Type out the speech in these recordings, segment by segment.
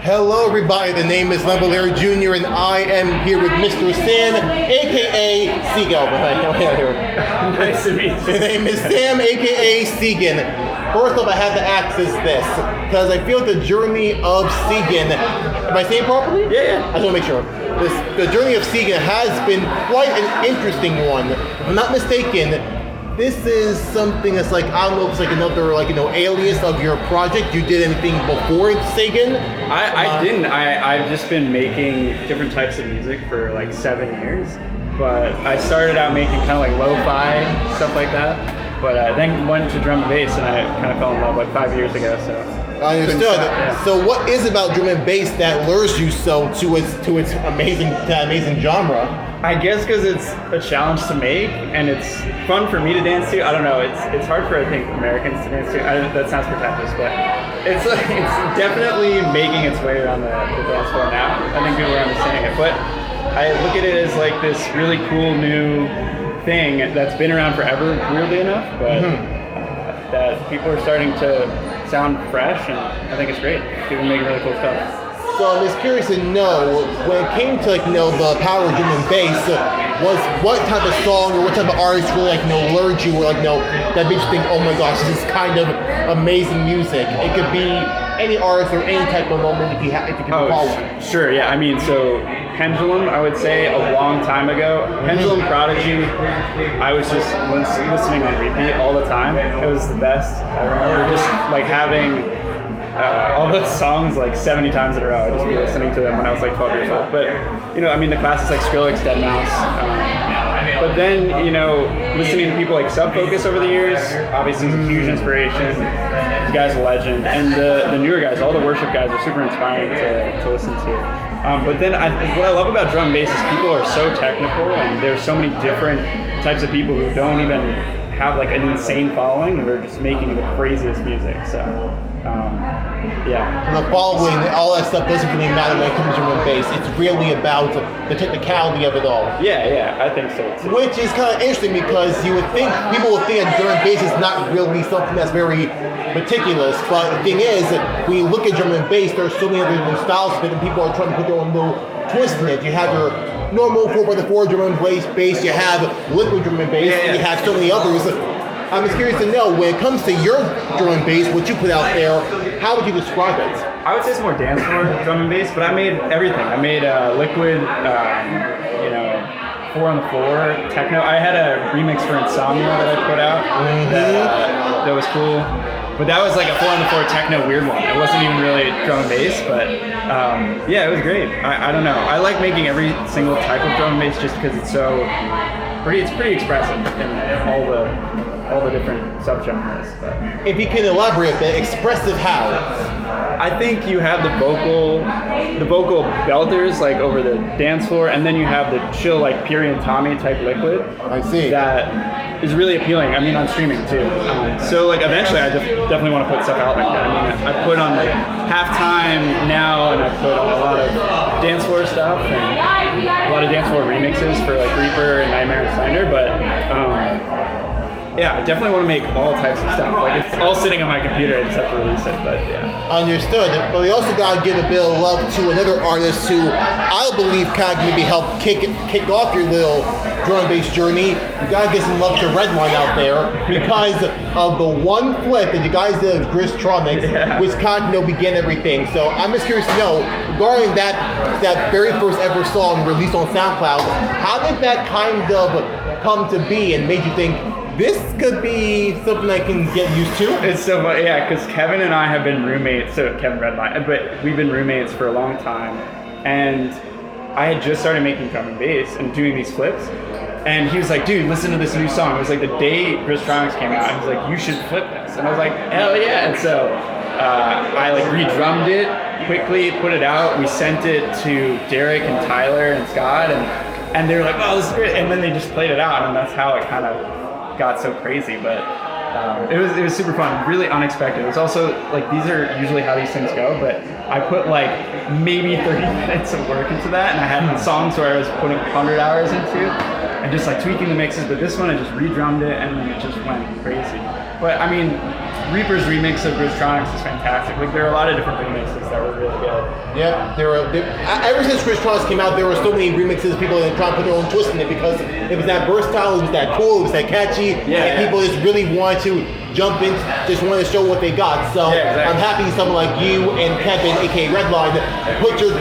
Hello everybody, the name is Nebula Jr. and I am here with Mr. Sam, aka Segan. Nice to meet you. His name is Sam, aka Segan. First off, I have to ask this, because I feel the journey of Segan, am I saying it properly? Yeah. I just want to make sure. The journey of Segan has been quite an interesting one. If I'm not mistaken, this is something that's like, I don't know if it's like another, alias of your project. You did anything before Segan? I didn't. I've just been making different types of music for like 7 years. But I started out making kind of like lo-fi, stuff like that. But then went to drum and bass, and I kind of fell in love like 5 years ago. So I understood. Yeah. So what is about drum and bass that lures you so to its amazing genre? I guess because it's a challenge to make, and it's fun for me to dance to. I don't know. It's hard for, I think, Americans to dance to. That sounds pretentious, but it's definitely making its way around the dance floor now. I think people are understanding it. But I look at it as like this really cool new thing that's been around forever, weirdly enough, but that people are starting to sound fresh, and I think it's great. People making really cool stuff. So I'm just curious to know, when it came to the power of drum and bass, was what type of song or what type of artist really lured you, or that made you think, oh my gosh, this is kind of amazing music? It could be any artist or any type of moment if you can recall one. Sure, yeah. I mean, so Pendulum, I would say a long time ago. Pendulum Prodigy, I was just listening on repeat all the time. It was the best. I remember just having all those songs 70 times in a row. I'd just be listening to them when I was 12 years old. But, the classics like Skrillex, Deadmau5. But then, listening to people like Sub Focus over the years, obviously is a huge inspiration. The guy's a legend. And the newer guys, all the worship guys are super inspiring to listen to. But then what I love about drum and bass is people are so technical, and there's so many different types of people who don't even have an insane following. They're just making the craziest music. So, yeah. The following, all that stuff doesn't really matter when it comes to drum and bass. It's really about the technicality of it all. Yeah, I think so too. Which is kind of interesting, because people would think that drum and bass is not really something that's very meticulous, but the thing is, when you look at drum and bass, there's so many other new styles of it, and people are trying to put their own little twist in it. You have your normal 4x4 drum and bass, you have liquid drum and bass, and you have so many others. I'm just curious to know, when it comes to your drum and bass, what you put out there, how would you describe it? I would say it's more dance floor drum and bass, but I made everything. I made liquid, 4 on the floor, techno. I had a remix for Insomnia that I put out that was cool. But that was a 4 on the floor techno weird one. It wasn't even really drum and bass, but it was great. I don't know. I like making every single type of drum and bass just because it's pretty expressive in all the different subgenres. But if you can elaborate a bit, expressive how? I think you have the vocal belters over the dance floor, and then you have the chill Piri and Tommy type liquid. I see. That is really appealing. I mean, on streaming too. So eventually, I definitely want to put stuff out like that. I mean, I put on Halftime now, and I put on a lot of dance floor stuff and a lot of dance floor remixes for Reaper and Nightmare and SLANDER, but. Yeah, I definitely want to make all types of stuff. It's all sitting on my computer. I just have to release it, but yeah. Understood. But we also got to give a bit of love to another artist who I believe kind of maybe helped kick off your little drum and bass journey. You got to get some love to Redline out there, because of the one flip that you guys did with Griztronics, which kind of began everything. So I'm just curious to know, regarding that very first ever song released on SoundCloud, how did that kind of come to be and made you think, this could be something I can get used to? It's so funny, yeah, because Kevin and I have been roommates, so Kevin Redline, but we've been roommates for a long time, and I had just started making drum and bass and doing these flips, and he was like, dude, listen to this new song. It was the day Griztronics came out, and he was like, you should flip this, and I was like, hell yeah, and so I re-drummed it quickly, put it out, we sent it to Derek and Tyler and Scott, and they were like, oh, this is great, and then they just played it out, and that's how it kind of got so crazy. But it was super fun, really unexpected. It was also these are usually how these things go, but I put maybe 30 minutes of work into that, and I had songs where I was putting 100 hours into and just tweaking the mixes, but this one I just re-drummed it and then it just went crazy. But I mean, Reaper's remix of Griztronics is fantastic. Like there are a lot of different remixes that were really good. Yeah, ever since Griztronics came out, there were so many remixes. People that try to put their own twist in it because it was that versatile, it was that cool, it was that catchy, and people just really wanted to jump in, just wanted to show what they got. So I'm happy someone like you and Kevin, aka Redline, put your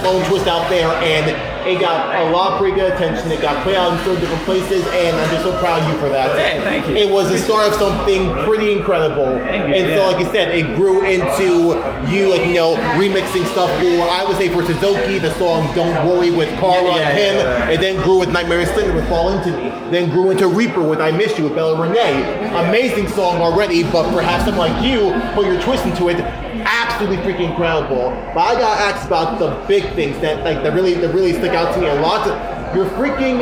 own twist out there, and it got a lot of pretty good attention. It got played out in so different places, and I'm just so proud of you for that. Hey, thank you. It was the start of something pretty incredible. So, like you said, it grew into you, like, remixing stuff for, I would say, for Suzuki, the song "Don't Worry" with Carla and him. It then grew with Nightmare Slender with "Fall Into Me." Then grew into Reaper with "I Miss You" with Bella Renee. Amazing song already, but perhaps someone like you put your twist into it. Absolutely freaking incredible. But I got asked about the big things that really stick out to me a lot. Your freaking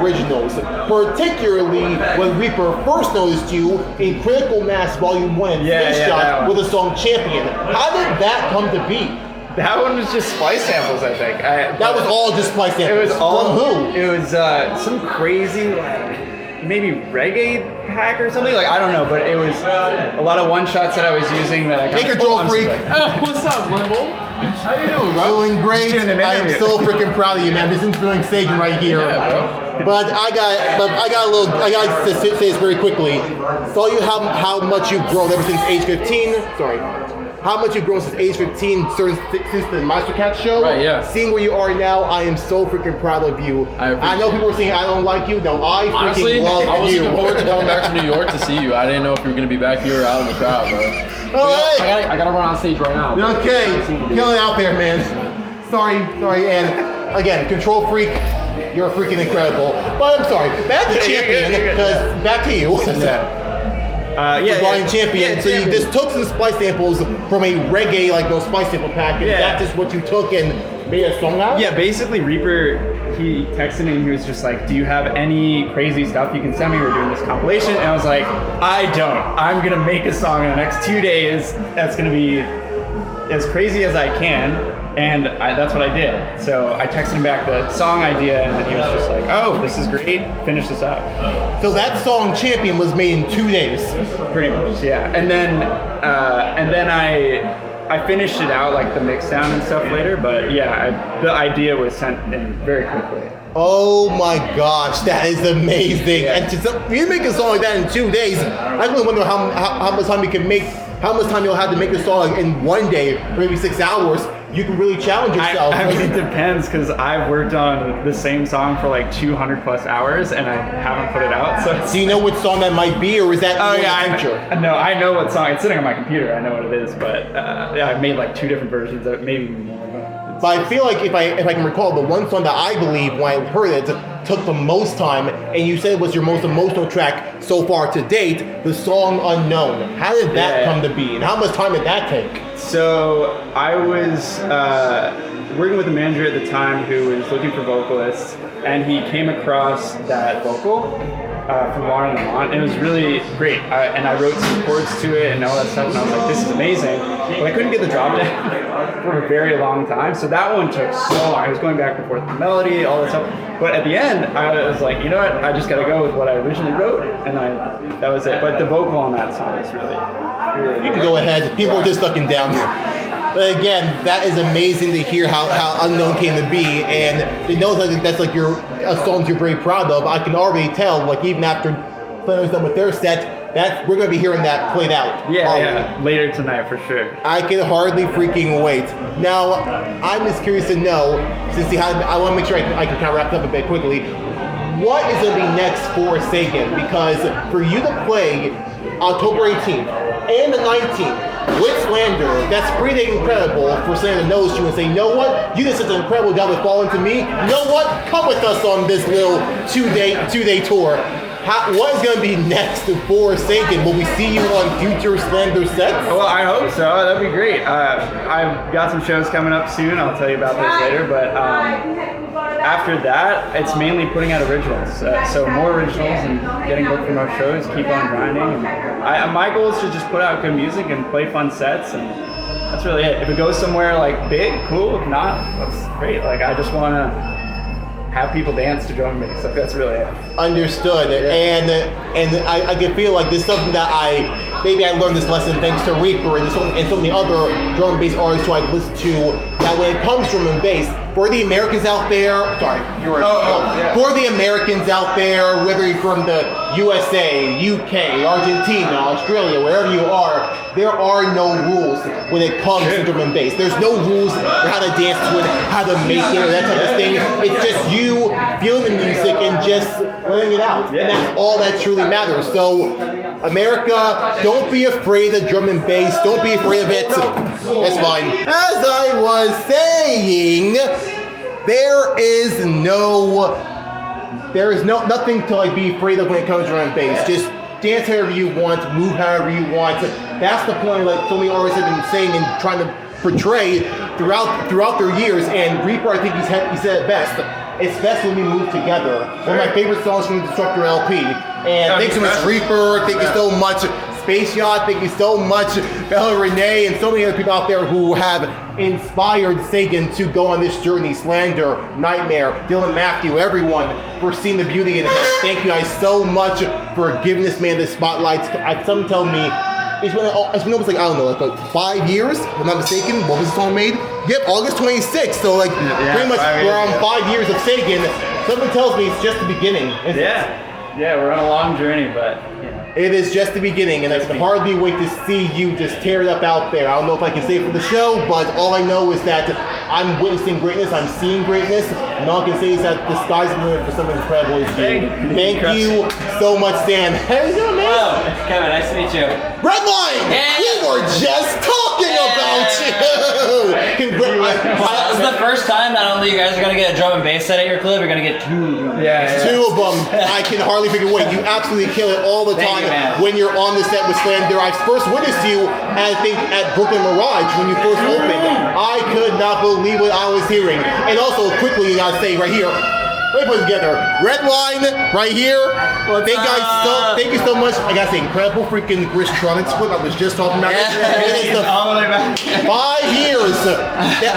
originals, particularly when Reaper first noticed you in Critical Mass Volume 1 and Space Shot with the song "Champion." How did that come to be? That one was just splice samples, I think. That was all just splice samples. It was all from who? It was some crazy maybe reggae pack or something, like I don't know, but it was a lot of one shots that I was using that I got. Hey, Control Freak. What's up, Limbo? How you doing, bro? Doing great. I am so freaking proud of you, man. This is doing Segan right here. Yeah, bro. But I got to say this very quickly. Saw you how much you've grown ever since age 15. Sorry. How much you've grown since age 15, since the Monster Cat show. Right, yeah. Seeing where you are now, I am so freaking proud of you. I know people are saying I don't like you. No, I freaking Honestly, love you. I was looking forward to coming back to New York to see you. I didn't know if you were going to be back here or out in the crowd, bro. All right. I got to run on stage right now. Okay, killing it out there, man. Sorry, and again, Control Freak, you're freaking incredible. But I'm sorry, back to Champion, because back to you. Brian Champion. So you just took some splice samples from a reggae, like those splice sample pack, and that's just what you took and made a song out? Yeah, basically Reaper, he texted me and he was just like, do you have any crazy stuff you can send me? We're doing this compilation. And I was like, I don't. I'm going to make a song in the next 2 days that's going to be as crazy as I can. And that's what I did. So I texted him back the song idea, and then he was just like, oh, this is great, finish this up. So that song, Champion, was made in 2 days? Pretty much, yeah. And then I finished it out, like the mix down and stuff later, but yeah, the idea was sent in very quickly. Oh my gosh, that is amazing. Yeah. And you make a song like that in 2 days, I really wonder how much time you can make, how much time you'll have to make a song in 1 day, maybe 6 hours. You can really challenge yourself. I mean, it depends, because I've worked on the same song for like 200 plus hours and I haven't put it out. So do you know what song that might be, or is that I know what song. It's sitting on my computer. I know what it is, but I made like 2 different versions of it, maybe more. But I feel like if I can recall, the one song that I believe when I heard it took the most time, and you said it was your most emotional track so far to date, the song Unknown. How did that come to be, and how much time did that take? So I was working with a manager at the time who was looking for vocalists, and he came across that vocal from Water in the Mont, and it was really great. And I wrote some chords to it and all that stuff, and I was like, this is amazing. But I couldn't get the drop down for a very long time, so that one took so long. I was going back and forth with the melody, all that stuff. But at the end, I was like, you know what? I just got to go with what I originally wrote, and that was it. But the vocal on that song is really you can go ahead. People are just looking down. But again, that is amazing to hear how Unknown came to be, and it knows that that's like a song you're very proud of. I can already tell, like even after playing done with their set, that we're going to be hearing that played out. Yeah, later tonight for sure. I can hardly freaking wait. Now, I'm just curious to know, since I want to make sure I can kind of wrap it up a bit quickly. What is going to be next for Segan? Because for you to play October 18th and the 19th with SLANDER, that's pretty incredible for SLANDER knows you and say, you know what? You did such an incredible job with Fall Into Me. You know what? Come with us on this little two-day tour. What is going to be next for Segan? Will we see you on future SLANDER sets? Well, I hope so. That'd be great. I've got some shows coming up soon. I'll tell you about those later. But after that, it's mainly putting out originals. So more originals and getting booked for more shows, keep on grinding. And my goal is to just put out good music and play fun sets, and that's really it. If it goes somewhere like big, cool. If not, that's great. Like I just want to have people dance to drum and bass. Like that's really it. Understood. Yeah. And I can feel like this is something that maybe I learned this lesson thanks to Reaper and so many other drum and bass artists who I listen to, that when it comes to drum and bass, for the Americans out there, for the Americans out there, whether you're from the USA, UK, Argentina, Australia, wherever you are, there are no rules when it comes to drum and bass. There's no rules for how to dance to it, how to make it, or that type of thing. It's just you feeling the music and just letting it out. And that's all that truly matters. So, America, don't be afraid of drum and bass. Don't be afraid of it. That's fine. As I was saying, there is nothing to like be afraid of when it comes to drum and bass. Just dance however you want, move however you want. That's the point like so many artists have been saying and trying to portray throughout their years. And Reaper, I think he said it best. It's best when we move together. One of my favorite songs from the Destructor LP. And thanks so much, Reaper. Thank you so much, Space Yacht. Thank you so much, Bella Renee, and so many other people out there who have inspired Segan to go on this journey. SLANDER, Nightmare, Dylan Matthew, everyone, for seeing the beauty in him. Thank you guys so much for giving this man the spotlight. Some tell me it's been almost like, I don't know, like 5 years, if I'm not mistaken. What was the song made? Yep, August 26th. So like pretty much we're on 5 years of Segan. Something tells me it's just the beginning. Yeah, we're on a long journey, but it is just the beginning, and I can hardly wait to see you just tear it up out there. I don't know if I can say it for the show, but all I know is that I'm witnessing greatness, I'm seeing greatness, and all I can say is that the sky's the limit for something incredible as you. Thank you so much, Stan. How you doing, man? Hello, Kevin, nice to meet you. Redline! Yeah. We were just talking about you! This is the first time not only you guys are going to get a drum and bass set at your club, you're going to get two drum and bass. Two of them. I can hardly figure wait. You absolutely kill it all the time when you're on the set with SLANDER. I first witnessed you, I think, at Brooklyn Mirage when you first opened. I could not believe what I was hearing. And also, quickly, I gotta say right here, let me put it together. Redline, right here. Thank you so much. I gotta say, incredible freaking Griztronics clip. I was just talking about it. It is the 5 years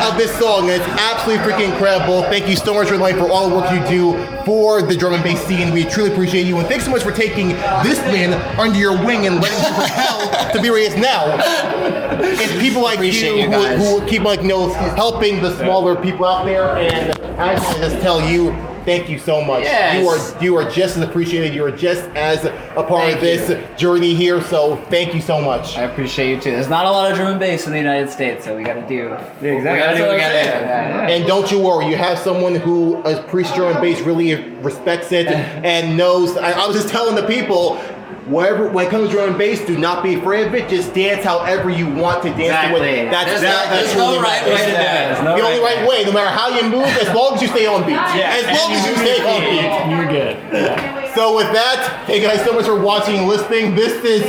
of this song. It's absolutely freaking incredible. Thank you so much, Redline, for all the work you do for the drum and bass scene. We truly appreciate you. And thanks so much for taking this man under your wing and letting him propel to be where he is now. It's people like you who keep helping the smaller people out there. And I just want to just tell you, thank you so much. Yes. You are just as appreciated. You are just as a part of this journey here. So thank you so much. I appreciate you too. There's not a lot of drum and bass in the United States, so we got to do. We got to do what we got to do. And don't you worry. You have someone who appreciates drum and bass, really respects it, and knows. I was just telling the people, wherever, when it comes to drum and bass, do not be afraid of it. Just dance however you want to dance to it. There's no right way to do it. The only right way, no matter how you move, as long as you stay on beat. As long as you stay on beat. You're good. So with that, thank you guys so much for watching and listening. This is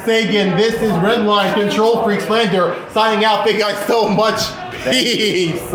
Segan. This is Redline, Control Freak, SLANDER, signing out. Thank you guys so much. Peace.